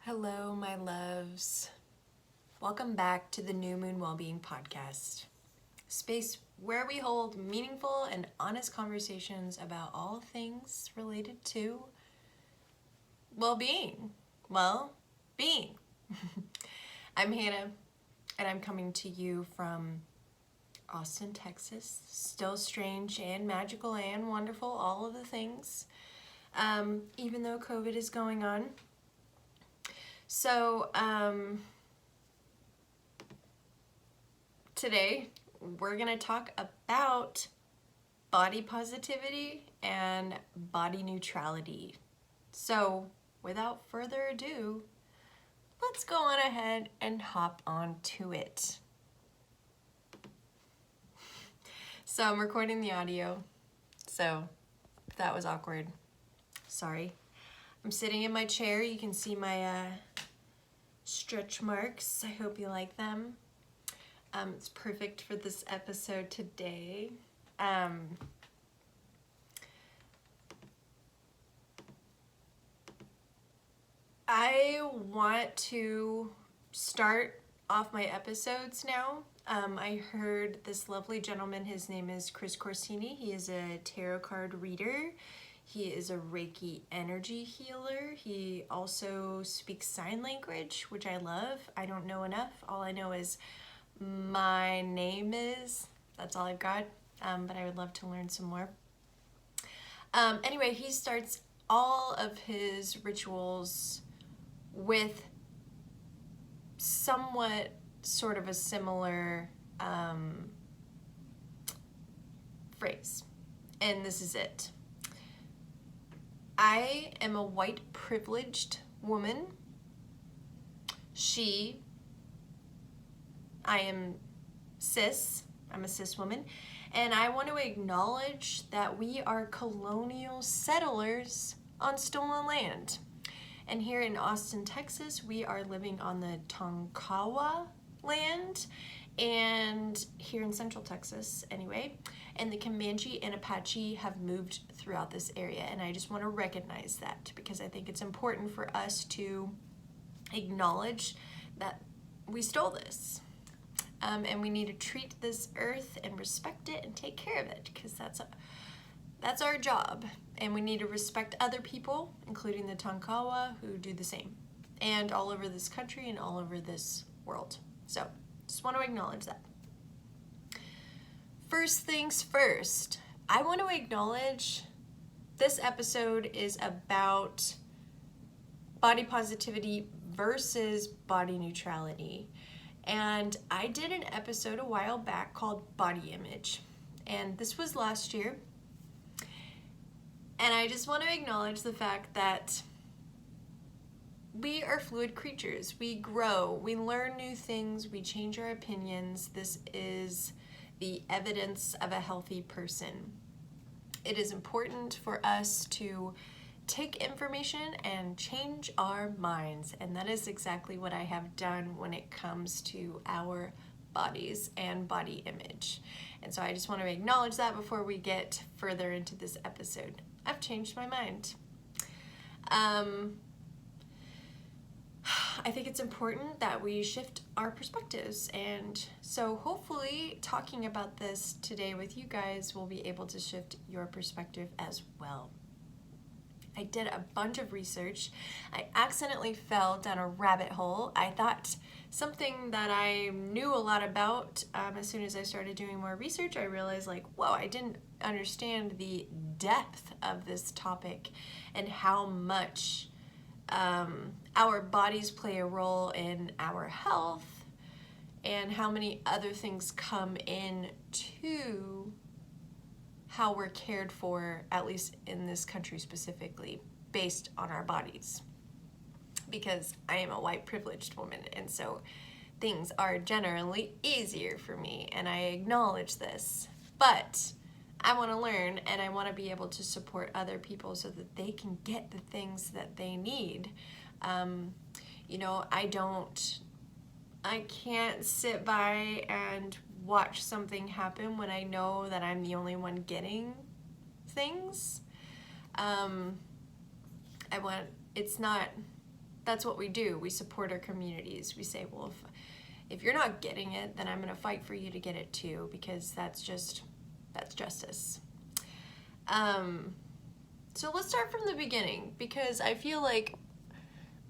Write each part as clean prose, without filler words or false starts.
Hello, my loves. Welcome back to the New Moon Wellbeing Podcast, a space where we hold meaningful and honest conversations about all things related to well-being. Well-being. I'm Hannah, and I'm coming to you from Austin, Texas. Still strange and magical and wonderful, all of the things, even though COVID is going on. So, today we're going to talk about body positivity and body neutrality. So, without further ado, let's go on ahead and hop on to it. So, I'm recording the audio, so if that was awkward, sorry. I'm sitting in my chair. You can see my stretch marks. I hope you like them. It's perfect for this episode today. I want to start off my episodes now. I heard this lovely gentleman, his name is Chris Corsini. He is a tarot card reader. He is a Reiki energy healer. He also speaks sign language, which I love. I don't know enough. All I know is my name is. That's all I've got, but I would love to learn some more. Anyway, he starts all of his rituals with somewhat sort of a similar phrase, and this is it. I am a white privileged woman. I am cis, I'm a cis woman, and I want to acknowledge that we are colonial settlers on stolen land. And here in Austin, Texas, we are living on the Tonkawa land, and here in Central Texas anyway, and the Comanche and Apache have moved throughout this area, and I just want to recognize that because I think it's important for us to acknowledge that we stole this, and we need to treat this earth and respect it and take care of it because that's our job, and we need to respect other people, including the Tonkawa, who do the same, and all over this country and all over this world. So just want to acknowledge that. First things first, I want to acknowledge this episode is about body positivity versus body neutrality. And I did an episode a while back called Body Image. And this was last year. And I just want to acknowledge the fact that we are fluid creatures. We grow, we learn new things, we change our opinions. This is the evidence of a healthy person. It is important for us to take information and change our minds, and that is exactly what I have done when it comes to our bodies and body image. And so I just want to acknowledge that before we get further into this episode. I've changed my mind. I think it's important that we shift our perspectives, and so hopefully talking about this today with you guys will be able to shift your perspective as well. I did a bunch of research. I accidentally fell down a rabbit hole. I thought something that I knew a lot about, as soon as I started doing more research, I realized whoa, I didn't understand the depth of this topic and how much our bodies play a role in our health and how many other things come into how we're cared for, at least in this country specifically, based on our bodies. Because I am a white privileged woman, and so things are generally easier for me, and I acknowledge this. But I want to learn, and I want to be able to support other people so that they can get the things that they need. I can't sit by and watch something happen when I know that I'm the only one getting things. It's not that's what we do. We support our communities. We say, well, if you're not getting it, then I'm going to fight for you to get it too, because that's justice. So let's start from the beginning, because I feel like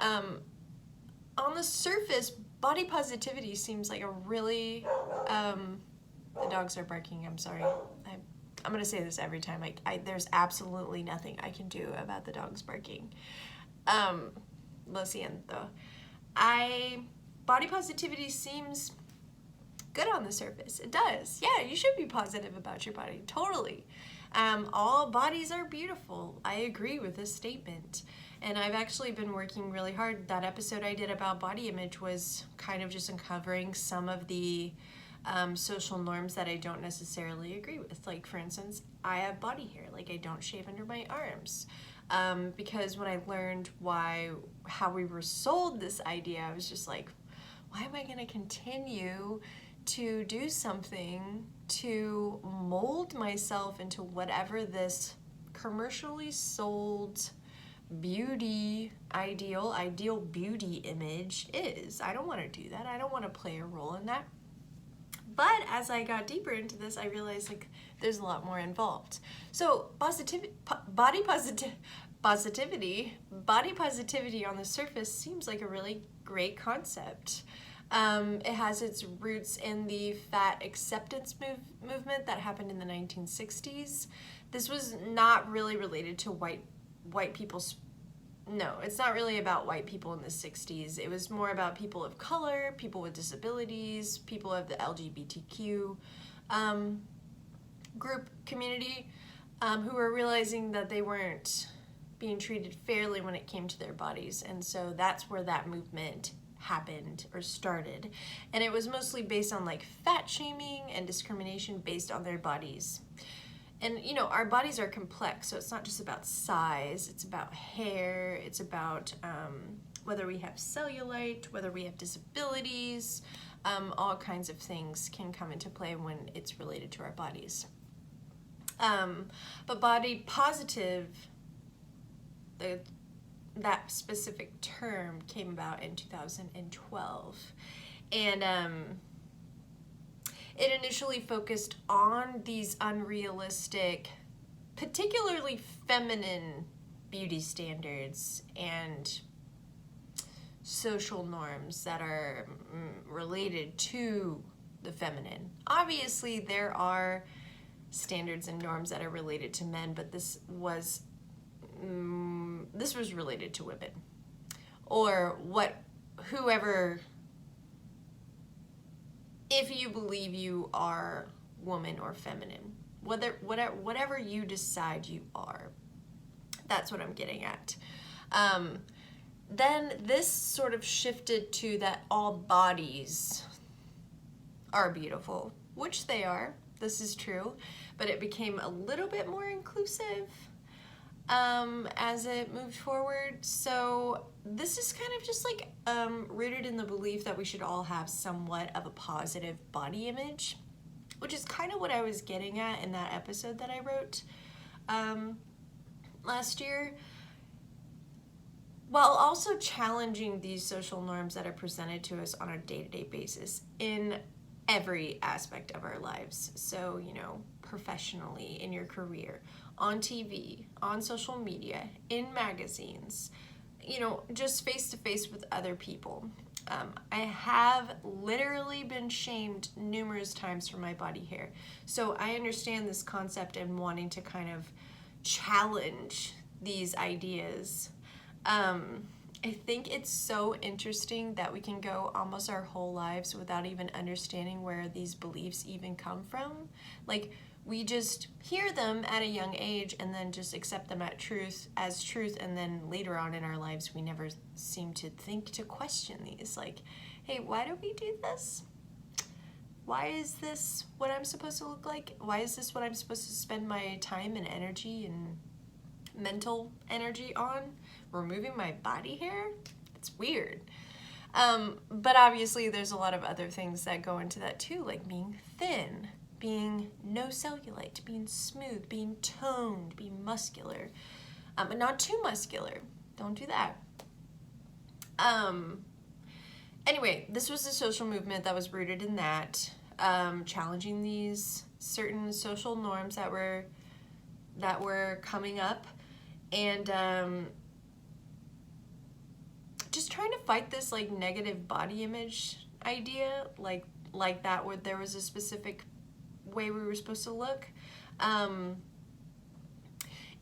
on the surface, body positivity seems like a really, the dogs are barking, I'm sorry. I'm going to say this every time. There's absolutely nothing I can do about the dogs barking. Lo siento. Body positivity seems good on the surface. It does. Yeah, you should be positive about your body. Totally. All bodies are beautiful. I agree with this statement. And I've actually been working really hard. That episode I did about body image was kind of just uncovering some of the social norms that I don't necessarily agree with. Like, for instance, I have body hair. Like, I don't shave under my arms. Because when I learned how we were sold this idea, I was just like, why am I going to continue to do something to mold myself into whatever this commercially sold beauty ideal beauty image is? I don't want to do that. I don't want to play a role in that. But as I got deeper into this, I realized like there's a lot more involved. So body positivity on the surface seems like a really great concept. It has its roots in the fat acceptance movement that happened in the 1960s. This was not really related to white people's. No, it's not really about white people in the 60s. It was more about people of color, people with disabilities, people of the LGBTQ group community who were realizing that they weren't being treated fairly when it came to their bodies. And so that's where that movement happened or started. And it was mostly based on like fat shaming and discrimination based on their bodies. And, you know, our bodies are complex, so it's not just about size, it's about hair, it's about whether we have cellulite, whether we have disabilities, all kinds of things can come into play when it's related to our bodies. But body positive, that specific term came about in 2012. And it initially focused on these unrealistic, particularly feminine beauty standards and social norms that are related to the feminine. Obviously, there are standards and norms that are related to men, but this was related to women, or whoever. If you believe you are woman or feminine, whatever you decide you are, that's what I'm getting at. Then this sort of shifted to that all bodies are beautiful, which they are. This is true, but it became a little bit more inclusive as it moved forward. So this is kind of just like rooted in the belief that we should all have somewhat of a positive body image, which is kind of what I was getting at in that episode that I wrote last year, while also challenging these social norms that are presented to us on a day-to-day basis in every aspect of our lives. So, you know, professionally, in your career, on TV, on social media, in magazines, you know, just face to face with other people. I have literally been shamed numerous times for my body hair. So I understand this concept and wanting to kind of challenge these ideas. I think it's so interesting that we can go almost our whole lives without even understanding where these beliefs even come from. Like, we just hear them at a young age and then just accept them as truth, and then later on in our lives we never seem to think to question these. Like, hey, why do we do this? Why is this what I'm supposed to look like? Why is this what I'm supposed to spend my time and energy and mental energy on? Removing my body hair? It's weird. But obviously there's a lot of other things that go into that too, like being thin, being no cellulite, being smooth, being toned, being muscular, but not too muscular. Don't do that. Anyway, this was a social movement that was rooted in that, challenging these certain social norms that were coming up, and just trying to fight this like negative body image idea, like that where there was a specific way we were supposed to look,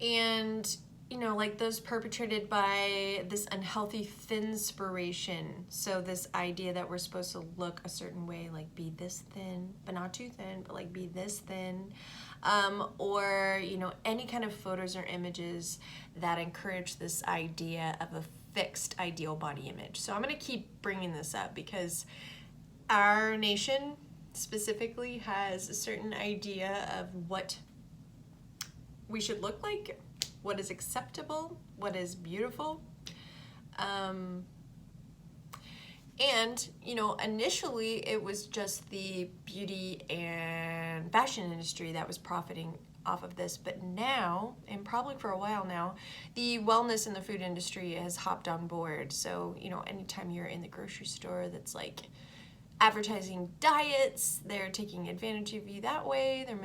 and you know, like those perpetrated by this unhealthy thinspiration. So this idea that we're supposed to look a certain way, like be this thin, but not too thin, but like be this thin, or you know, any kind of photos or images that encourage this idea of a fixed ideal body image. So I'm going to keep bringing this up because our nation specifically has a certain idea of what we should look like, what is acceptable, what is beautiful. And, you know, initially it was just the beauty and fashion industry that was profiting off of this, but now, and probably for a while now, the wellness in the food industry has hopped on board. So, you know, anytime you're in the grocery store that's like advertising diets, they're taking advantage of you that way, they're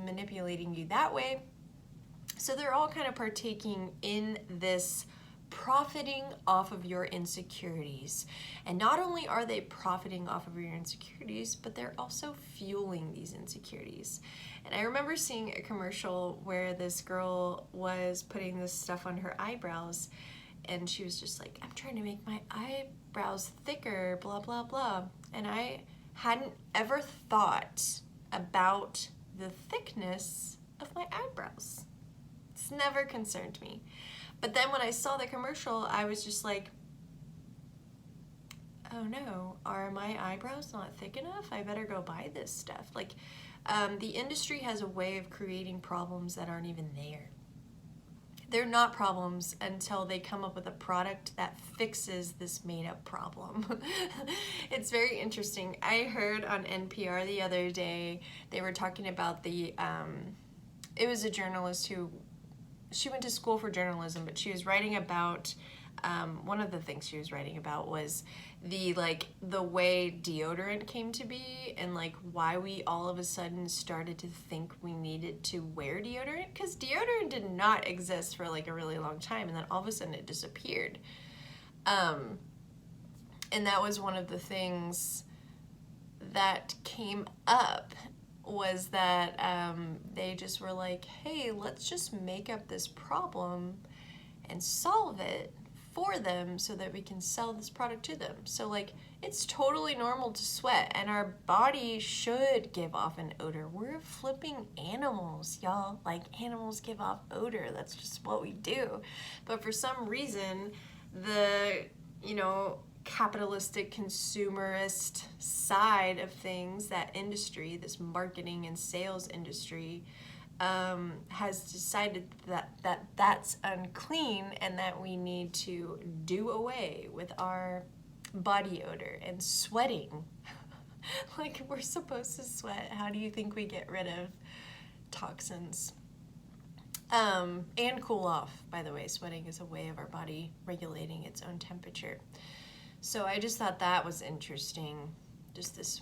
manipulating you that way. So they're all kind of partaking in this profiting off of your insecurities. And not only are they profiting off of your insecurities, but they're also fueling these insecurities. And I remember seeing a commercial where this girl was putting this stuff on her eyebrows, and she was just like, I'm trying to make my eyebrows thicker, blah, blah, blah. And I hadn't ever thought about the thickness of my eyebrows. It's never concerned me. But then when I saw the commercial, I was just like, oh no, are my eyebrows not thick enough? I better go buy this stuff. Like, the industry has a way of creating problems that aren't even there. They're not problems until they come up with a product that fixes this made-up problem. It's very interesting. I heard on NPR the other day, they were talking about it was a journalist she went to school for journalism, but she was writing about, one of the things she was writing about was the way deodorant came to be, and like why we all of a sudden started to think we needed to wear deodorant, because deodorant did not exist for like a really long time, and then all of a sudden it disappeared. And that was one of the things that came up, was that they just were like, hey, let's just make up this problem and solve it for them so that we can sell this product to them. So like, it's totally normal to sweat, and our body should give off an odor. We're flipping animals, y'all. Like, animals give off odor. That's just what we do. But for some reason, the, you know, capitalistic consumerist side of things, that industry, this marketing and sales industry, has decided that that's unclean, and that we need to do away with our body odor and sweating. Like, we're supposed to sweat. How do you think we get rid of toxins? And cool off, by the way. Sweating is a way of our body regulating its own temperature. So I just thought that was interesting. Just this,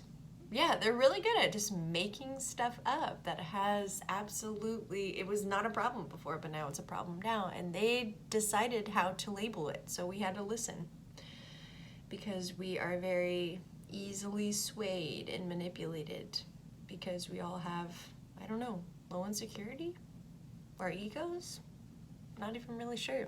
yeah, they're really good at just making stuff up that has absolutely, it was not a problem before, but now it's a problem now. And they decided how to label it, so we had to listen. Because we are very easily swayed and manipulated, because we all have, I don't know, low insecurity? Our egos? Not even really sure.